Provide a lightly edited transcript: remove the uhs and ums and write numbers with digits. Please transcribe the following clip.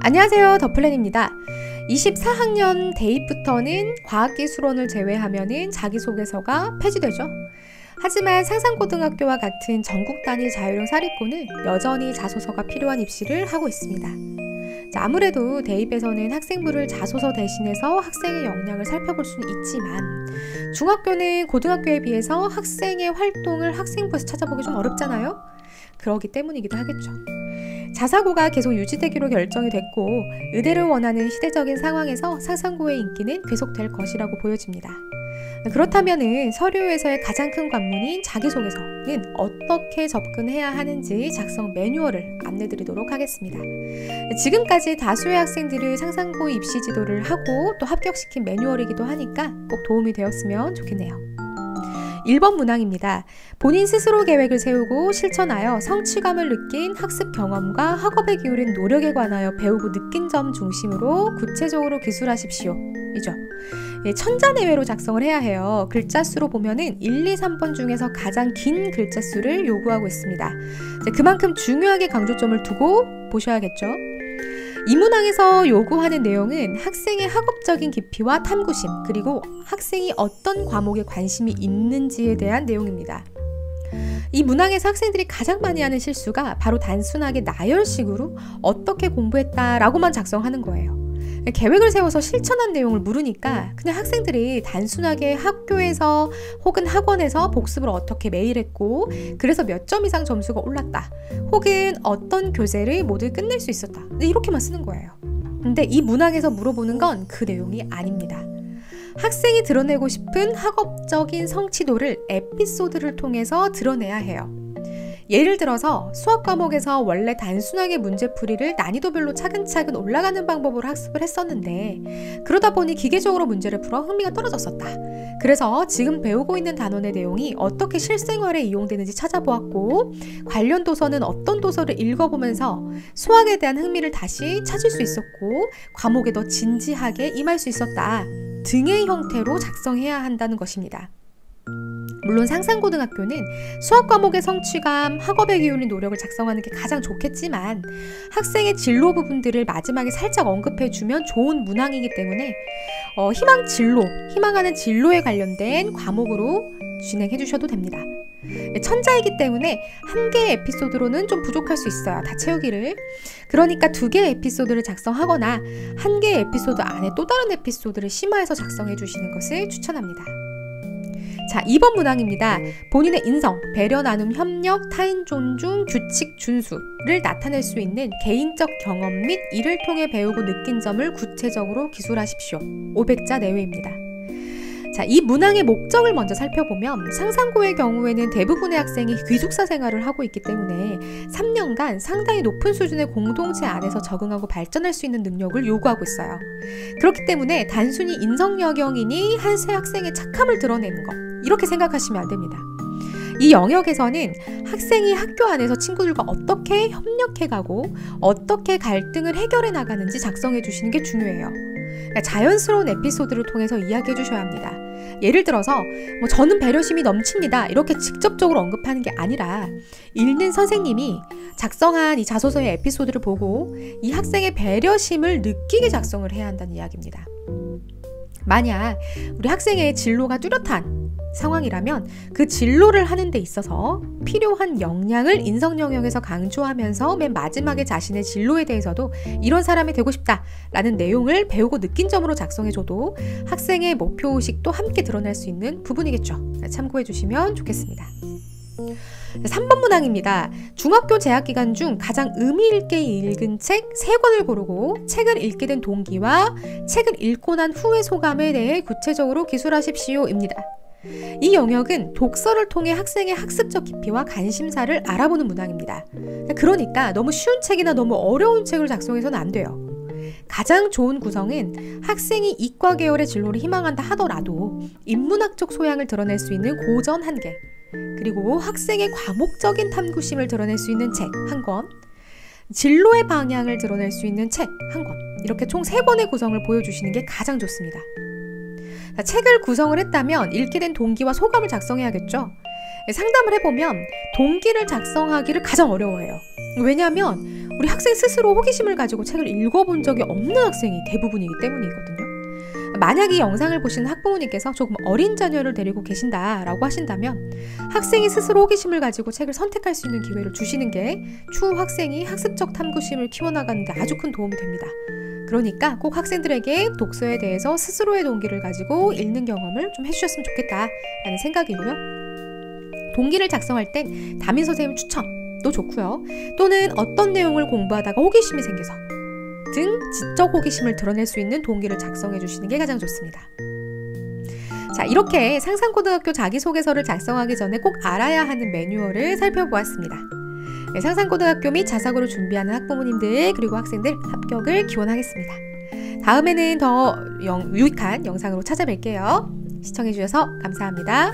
안녕하세요, 더플랜입니다. 24학년 대입부터는 과학기술원을 제외하면은 자기소개서가 폐지되죠. 하지만 상산고등학교와 같은 전국 단위 자율형 사립고는 여전히 자소서가 필요한 입시를 하고 있습니다. 아무래도 대입에서는 학생부를 자소서 대신해서 학생의 역량을 살펴볼 수는 있지만 중학교는 고등학교에 비해서 학생의 활동을 학생부에서 찾아보기 좀 어렵잖아요. 그러기 때문이기도 하겠죠. 자사고가 계속 유지되기로 결정이 됐고 의대를 원하는 시대적인 상황에서 상산고의 인기는 계속될 것이라고 보여집니다. 그렇다면 서류에서의 가장 큰 관문인 자기소개서는 어떻게 접근해야 하는지 작성 매뉴얼을 안내드리도록 하겠습니다. 지금까지 다수의 학생들을 상산고 입시 지도를 하고 또 합격시킨 매뉴얼이기도 하니까 꼭 도움이 되었으면 좋겠네요. 1번 문항입니다. 본인 스스로 계획을 세우고 실천하여 성취감을 느낀 학습 경험과 학업에 기울인 노력에 관하여 배우고 느낀 점 중심으로 구체적으로 기술하십시오. 이죠. 천자내외로 작성을 해야 해요. 글자 수로 보면은 1, 2, 3번 중에서 가장 긴 글자 수를 요구하고 있습니다. 그만큼 중요하게 강조점을 두고 보셔야겠죠. 이 문항에서 요구하는 내용은 학생의 학업적인 깊이와 탐구심, 그리고 학생이 어떤 과목에 관심이 있는지에 대한 내용입니다. 이 문항에서 학생들이 가장 많이 하는 실수가 바로 단순하게 나열식으로 어떻게 공부했다라고만 작성하는 거예요. 계획을 세워서 실천한 내용을 물으니까 그냥 학생들이 단순하게 학교에서 혹은 학원에서 복습을 어떻게 매일 했고 그래서 몇 점 이상 점수가 올랐다, 혹은 어떤 교재를 모두 끝낼 수 있었다, 이렇게만 쓰는 거예요. 근데 이 문항에서 물어보는 건 그 내용이 아닙니다. 학생이 드러내고 싶은 학업적인 성취도를 에피소드를 통해서 드러내야 해요. 예를 들어서 수학 과목에서 원래 단순하게 문제풀이를 난이도별로 차근차근 올라가는 방법으로 학습을 했었는데 그러다 보니 기계적으로 문제를 풀어 흥미가 떨어졌었다. 그래서 지금 배우고 있는 단원의 내용이 어떻게 실생활에 이용되는지 찾아보았고 관련 도서는 어떤 도서를 읽어보면서 수학에 대한 흥미를 다시 찾을 수 있었고 과목에 더 진지하게 임할 수 있었다 등의 형태로 작성해야 한다는 것입니다. 물론 상산고등학교는 수학 과목의 성취감, 학업에 기울인 노력을 작성하는 게 가장 좋겠지만 학생의 진로 부분들을 마지막에 살짝 언급해주면 좋은 문항이기 때문에 희망하는 진로에 관련된 과목으로 진행해 주셔도 됩니다. 천자이기 때문에 한 개의 에피소드로는 좀 부족할 수 있어요. 다 채우기를. 그러니까 2개의 에피소드를 작성하거나 한 개의 에피소드 안에 또 다른 에피소드를 심화해서 작성해 주시는 것을 추천합니다. 자, 2번 문항입니다. 본인의 인성, 배려, 나눔, 협력, 타인 존중, 규칙, 준수를 나타낼 수 있는 개인적 경험 및 이를 통해 배우고 느낀 점을 구체적으로 기술하십시오. 500자 내외입니다. 자, 이 문항의 목적을 먼저 살펴보면 상산고의 경우에는 대부분의 학생이 기숙사 생활을 하고 있기 때문에 3년간 상당히 높은 수준의 공동체 안에서 적응하고 발전할 수 있는 능력을 요구하고 있어요. 그렇기 때문에 단순히 인성여경이니 한 세 학생의 착함을 드러내는 것, 이렇게 생각하시면 안 됩니다. 이 영역에서는 학생이 학교 안에서 친구들과 어떻게 협력해가고 어떻게 갈등을 해결해 나가는지 작성해 주시는 게 중요해요. 그러니까 자연스러운 에피소드를 통해서 이야기해 주셔야 합니다. 예를 들어서 저는 배려심이 넘칩니다, 이렇게 직접적으로 언급하는 게 아니라 읽는 선생님이 작성한 이 자소서의 에피소드를 보고 이 학생의 배려심을 느끼게 작성을 해야 한다는 이야기입니다. 만약 우리 학생의 진로가 뚜렷한 상황이라면 그 진로를 하는 데 있어서 필요한 역량을 인성 영역에서 강조하면서 맨 마지막에 자신의 진로에 대해서도 이런 사람이 되고 싶다 라는 내용을 배우고 느낀 점으로 작성해줘도 학생의 목표의식도 함께 드러날 수 있는 부분이겠죠. 참고해 주시면 좋겠습니다. 3번 문항입니다. 중학교 재학 기간 중 가장 의미 있게 읽은 책 3권을 고르고 책을 읽게 된 동기와 책을 읽고 난 후의 소감에 대해 구체적으로 기술하십시오입니다. 이 영역은 독서를 통해 학생의 학습적 깊이와 관심사를 알아보는 문항입니다. 그러니까 너무 쉬운 책이나 너무 어려운 책을 작성해서는 안 돼요. 가장 좋은 구성은 학생이 이과 계열의 진로를 희망한다 하더라도 인문학적 소양을 드러낼 수 있는 고전 1개, 그리고 학생의 과목적인 탐구심을 드러낼 수 있는 책 1권, 진로의 방향을 드러낼 수 있는 책 1권, 이렇게 총 3권의 구성을 보여주시는 게 가장 좋습니다. 자, 책을 구성을 했다면 읽게 된 동기와 소감을 작성해야겠죠. 상담을 해보면 동기를 작성하기를 가장 어려워해요. 왜냐하면 우리 학생 스스로 호기심을 가지고 책을 읽어본 적이 없는 학생이 대부분이기 때문이거든요. 만약 이 영상을 보시는 학부모님께서 조금 어린 자녀를 데리고 계신다라고 하신다면 학생이 스스로 호기심을 가지고 책을 선택할 수 있는 기회를 주시는 게 추후 학생이 학습적 탐구심을 키워나가는 데 아주 큰 도움이 됩니다. 그러니까 꼭 학생들에게 독서에 대해서 스스로의 동기를 가지고 읽는 경험을 좀 해주셨으면 좋겠다라는 생각이고요. 동기를 작성할 땐 담임 선생님 추천도 좋고요. 또는 어떤 내용을 공부하다가 호기심이 생겨서 등 지적 호기심을 드러낼 수 있는 동기를 작성해 주시는 게 가장 좋습니다. 자, 이렇게 상상고등학교 자기소개서를 작성하기 전에 꼭 알아야 하는 매뉴얼을 살펴보았습니다. 네, 상상고등학교 및 자사고를 준비하는 학부모님들 그리고 학생들 합격을 기원하겠습니다. 다음에는 더 유익한 영상으로 찾아뵐게요. 시청해주셔서 감사합니다.